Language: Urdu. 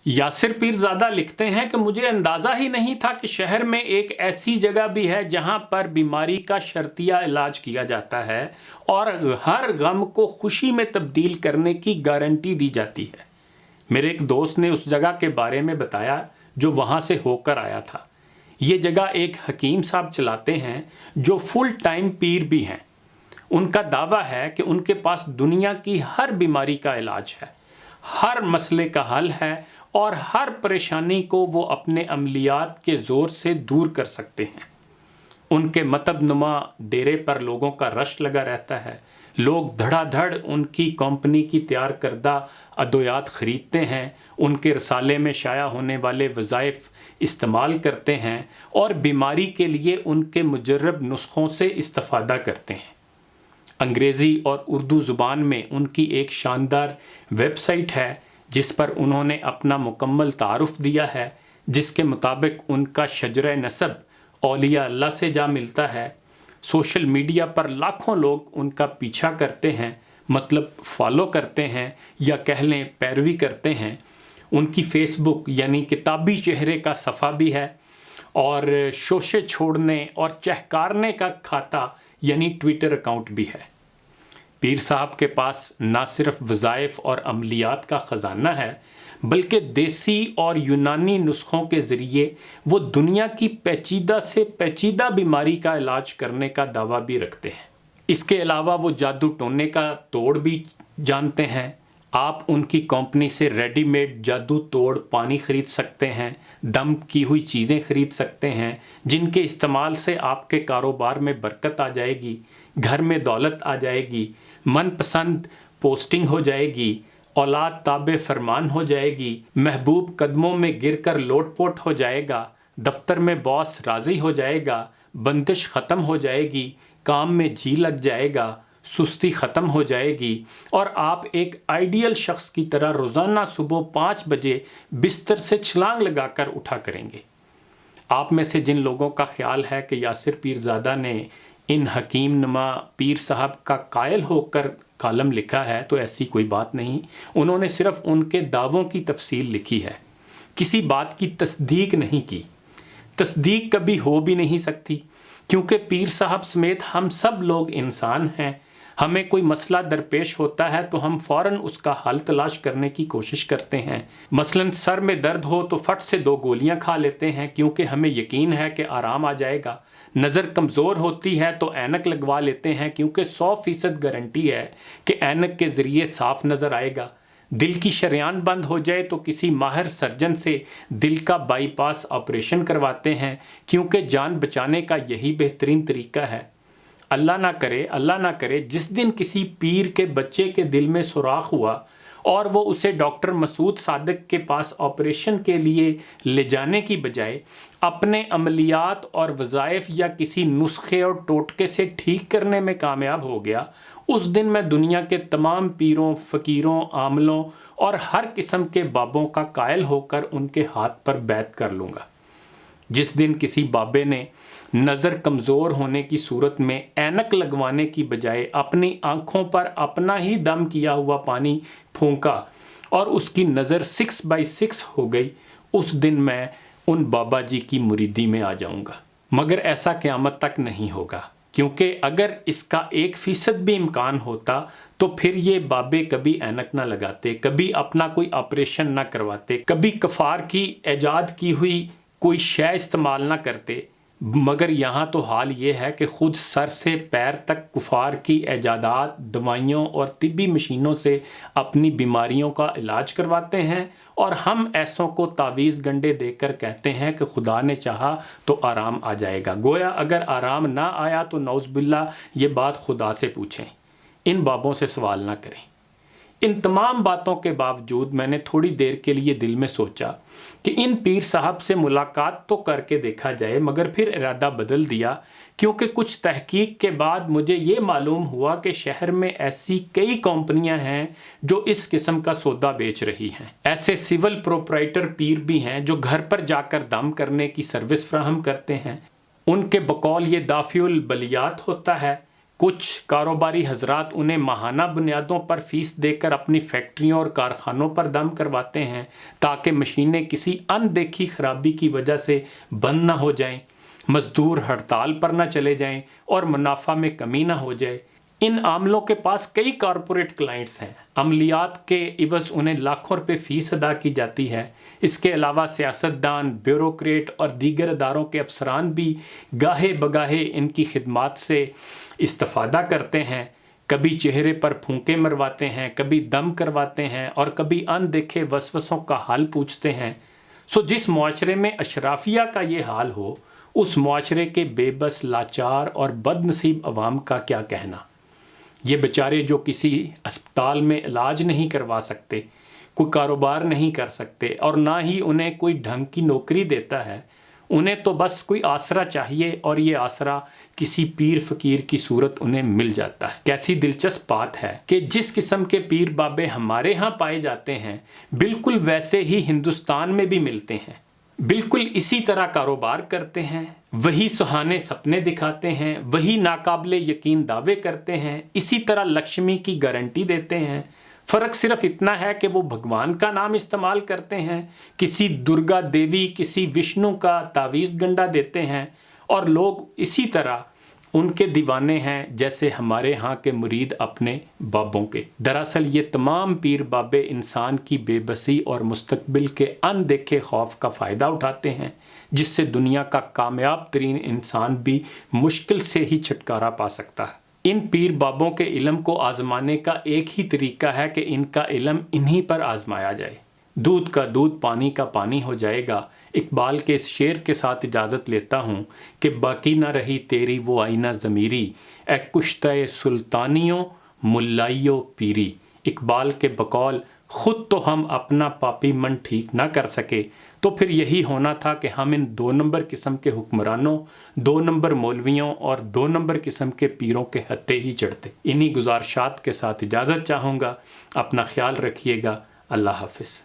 یاسر پیرزادہ لکھتے ہیں کہ مجھے اندازہ ہی نہیں تھا کہ شہر میں ایک ایسی جگہ بھی ہے جہاں پر بیماری کا شرطیہ علاج کیا جاتا ہے اور ہر غم کو خوشی میں تبدیل کرنے کی گارنٹی دی جاتی ہے۔ میرے ایک دوست نے اس جگہ کے بارے میں بتایا جو وہاں سے ہو کر آیا تھا۔ یہ جگہ ایک حکیم صاحب چلاتے ہیں جو فل ٹائم پیر بھی ہیں۔ ان کا دعویٰ ہے کہ ان کے پاس دنیا کی ہر بیماری کا علاج ہے، ہر مسئلے کا حل ہے اور ہر پریشانی کو وہ اپنے عملیات کے زور سے دور کر سکتے ہیں۔ ان کے مطب نما ڈیرے پر لوگوں کا رش لگا رہتا ہے۔ لوگ دھڑا دھڑ ان کی کمپنی کی تیار کردہ ادویات خریدتے ہیں، ان کے رسالے میں شائع ہونے والے وظائف استعمال کرتے ہیں اور بیماری کے لیے ان کے مجرب نسخوں سے استفادہ کرتے ہیں۔ انگریزی اور اردو زبان میں ان کی ایک شاندار ویب سائٹ ہے جس پر انہوں نے اپنا مکمل تعارف دیا ہے، جس کے مطابق ان کا شجرہ نسب اولیاء اللہ سے جا ملتا ہے۔ سوشل میڈیا پر لاکھوں لوگ ان کا پیچھا کرتے ہیں، مطلب فالو کرتے ہیں یا کہہ لیں پیروی کرتے ہیں۔ ان کی فیس بک یعنی کتابی چہرے کا صفحہ بھی ہے اور شوشے چھوڑنے اور چہکارنے کا کھاتا یعنی ٹویٹر اکاؤنٹ بھی ہے۔ پیر صاحب کے پاس نہ صرف وظائف اور عملیات کا خزانہ ہے بلکہ دیسی اور یونانی نسخوں کے ذریعے وہ دنیا کی پیچیدہ سے پیچیدہ بیماری کا علاج کرنے کا دعویٰ بھی رکھتے ہیں۔ اس کے علاوہ وہ جادو ٹونے کا توڑ بھی جانتے ہیں۔ آپ ان کی کمپنی سے ریڈی میڈ جادو توڑ پانی خرید سکتے ہیں، دم کی ہوئی چیزیں خرید سکتے ہیں جن کے استعمال سے آپ کے کاروبار میں برکت آ جائے گی، گھر میں دولت آ جائے گی، من پسند پوسٹنگ ہو جائے گی، اولاد تابع فرمان ہو جائے گی، محبوب قدموں میں گر کر لوٹ پوٹ ہو جائے گا، دفتر میں باس راضی ہو جائے گا، بندش ختم ہو جائے گی، کام میں جی لگ جائے گا، سستی ختم ہو جائے گی اور آپ ایک آئیڈیل شخص کی طرح روزانہ صبح 5 بجے بستر سے چھلانگ لگا کر اٹھا کریں گے۔ آپ میں سے جن لوگوں کا خیال ہے کہ یاسر پیرزادہ نے ان حکیم نما پیر صاحب کا قائل ہو کر کالم لکھا ہے تو ایسی کوئی بات نہیں، انہوں نے صرف ان کے دعووں کی تفصیل لکھی ہے، کسی بات کی تصدیق نہیں کی۔ تصدیق کبھی ہو بھی نہیں سکتی کیونکہ پیر صاحب سمیت ہم سب لوگ انسان ہیں۔ ہمیں کوئی مسئلہ درپیش ہوتا ہے تو ہم فوراً اس کا حل تلاش کرنے کی کوشش کرتے ہیں۔ مثلاً سر میں درد ہو تو فٹ سے 2 گولیاں کھا لیتے ہیں کیونکہ ہمیں یقین ہے کہ آرام آ جائے گا۔ نظر کمزور ہوتی ہے تو اینک لگوا لیتے ہیں کیونکہ 100% گارنٹی ہے کہ اینک کے ذریعے صاف نظر آئے گا۔ دل کی شریان بند ہو جائے تو کسی ماہر سرجن سے دل کا بائی پاس آپریشن کرواتے ہیں کیونکہ جان بچانے کا یہی بہترین طریقہ ہے۔ اللہ نہ کرے جس دن کسی پیر کے بچے کے دل میں سوراخ ہوا اور وہ اسے ڈاکٹر مسعود صادق کے پاس آپریشن کے لیے لے جانے کی بجائے اپنے عملیات اور وظائف یا کسی نسخے اور ٹوٹکے سے ٹھیک کرنے میں کامیاب ہو گیا، اس دن میں دنیا کے تمام پیروں، فقیروں، عاملوں اور ہر قسم کے بابوں کا قائل ہو کر ان کے ہاتھ پر بیعت کر لوں گا۔ جس دن کسی بابے نے نظر کمزور ہونے کی صورت میں اینک لگوانے کی بجائے اپنی آنکھوں پر اپنا ہی دم کیا ہوا پانی پھونکا اور اس کی نظر 6/6 ہو گئی، اس دن میں ان بابا جی کی مریدی میں آ جاؤں گا۔ مگر ایسا قیامت تک نہیں ہوگا کیونکہ اگر اس کا 1% بھی امکان ہوتا تو پھر یہ بابے کبھی اینک نہ لگاتے، کبھی اپنا کوئی آپریشن نہ کرواتے، کبھی کفار کی ایجاد کی ہوئی کوئی شے استعمال نہ کرتے۔ مگر یہاں تو حال یہ ہے کہ خود سر سے پیر تک کفار کی ایجادات، دوائیوں اور طبی مشینوں سے اپنی بیماریوں کا علاج کرواتے ہیں اور ہم ایسوں کو تعویذ گنڈے دے کر کہتے ہیں کہ خدا نے چاہا تو آرام آ جائے گا۔ گویا اگر آرام نہ آیا تو نعوذ باللہ یہ بات خدا سے پوچھیں، ان بابوں سے سوال نہ کریں۔ ان تمام باتوں کے باوجود میں نے تھوڑی دیر کے لیے دل میں سوچا کہ ان پیر صاحب سے ملاقات تو کر کے دیکھا جائے، مگر پھر ارادہ بدل دیا کیونکہ کچھ تحقیق کے بعد مجھے یہ معلوم ہوا کہ شہر میں ایسی کئی کمپنیاں ہیں جو اس قسم کا سودا بیچ رہی ہیں۔ ایسے سول پروپرائٹر پیر بھی ہیں جو گھر پر جا کر دم کرنے کی سروس فراہم کرتے ہیں۔ ان کے بقول یہ دافع البلیات ہوتا ہے کچھ کاروباری حضرات انہیں ماہانہ بنیادوں پر فیس دے کر اپنی فیکٹریوں اور کارخانوں پر دم کرواتے ہیں تاکہ مشینیں کسی ان دیکھی خرابی کی وجہ سے بند نہ ہو جائیں، مزدور ہڑتال پر نہ چلے جائیں اور منافع میں کمی نہ ہو جائے۔ ان عاملوں کے پاس کئی کارپوریٹ کلائنٹس ہیں، عملیات کے عوض انہیں لاکھوں روپے فیس ادا کی جاتی ہے۔ اس کے علاوہ سیاستدان، بیوروکریٹ اور دیگر اداروں کے افسران بھی گاہے بگاہے ان کی خدمات سے استفادہ کرتے ہیں، کبھی چہرے پر پھونکے مرواتے ہیں، کبھی دم کرواتے ہیں اور کبھی ان دیکھے وسوسوں کا حال پوچھتے ہیں۔ جس معاشرے میں اشرافیہ کا یہ حال ہو، اس معاشرے کے بے بس، لاچار اور بد نصیب عوام کا کیا کہنا؟ یہ بیچارے جو کسی اسپتال میں علاج نہیں کروا سکتے، کوئی کاروبار نہیں کر سکتے اور نہ ہی انہیں کوئی ڈھنگ کی نوکری دیتا ہے، انہیں تو بس کوئی آسرا چاہیے اور یہ آسرا کسی پیر فقیر کی صورت انہیں مل جاتا ہے۔ کیسی دلچسپ بات ہے کہ جس قسم کے پیر بابے ہمارے ہاں پائے جاتے ہیں، بالکل ویسے ہی ہندوستان میں بھی ملتے ہیں، بالکل اسی طرح کاروبار کرتے ہیں، وہی سہانے سپنے دکھاتے ہیں، وہی ناقابل یقین دعوے کرتے ہیں، اسی طرح لکشمی کی گارنٹی دیتے ہیں۔ فرق صرف اتنا ہے کہ وہ بھگوان کا نام استعمال کرتے ہیں، کسی درگا دیوی، کسی وشنو کا تعویذ گنڈا دیتے ہیں اور لوگ اسی طرح ان کے دیوانے ہیں جیسے ہمارے ہاں کے مرید اپنے بابوں کے۔ دراصل یہ تمام پیر بابے انسان کی بے بسی اور مستقبل کے ان دیکھے خوف کا فائدہ اٹھاتے ہیں، جس سے دنیا کا کامیاب ترین انسان بھی مشکل سے ہی چھٹکارا پا سکتا ہے۔ ان پیر بابوں کے علم کو آزمانے کا ایک ہی طریقہ ہے کہ ان کا علم انہی پر آزمایا جائے۔ دودھ کا دودھ، پانی کا پانی ہو جائے گا۔ اقبال کے اس شعر کے ساتھ اجازت لیتا ہوں کہ باقی نہ رہی تیری وہ آئینہ ضمیری، اے کشتہ سلطانیوں ملائیو پیری۔ اقبال کے بقول خود تو ہم اپنا پاپی من ٹھیک نہ کر سکے تو پھر یہی ہونا تھا کہ ہم ان 2 نمبر قسم کے حکمرانوں، 2 نمبر مولویوں اور 2 نمبر قسم کے پیروں کے ہتھے ہی چڑھتے۔ انہی گزارشات کے ساتھ اجازت چاہوں گا۔ اپنا خیال رکھیے گا۔ اللہ حافظ۔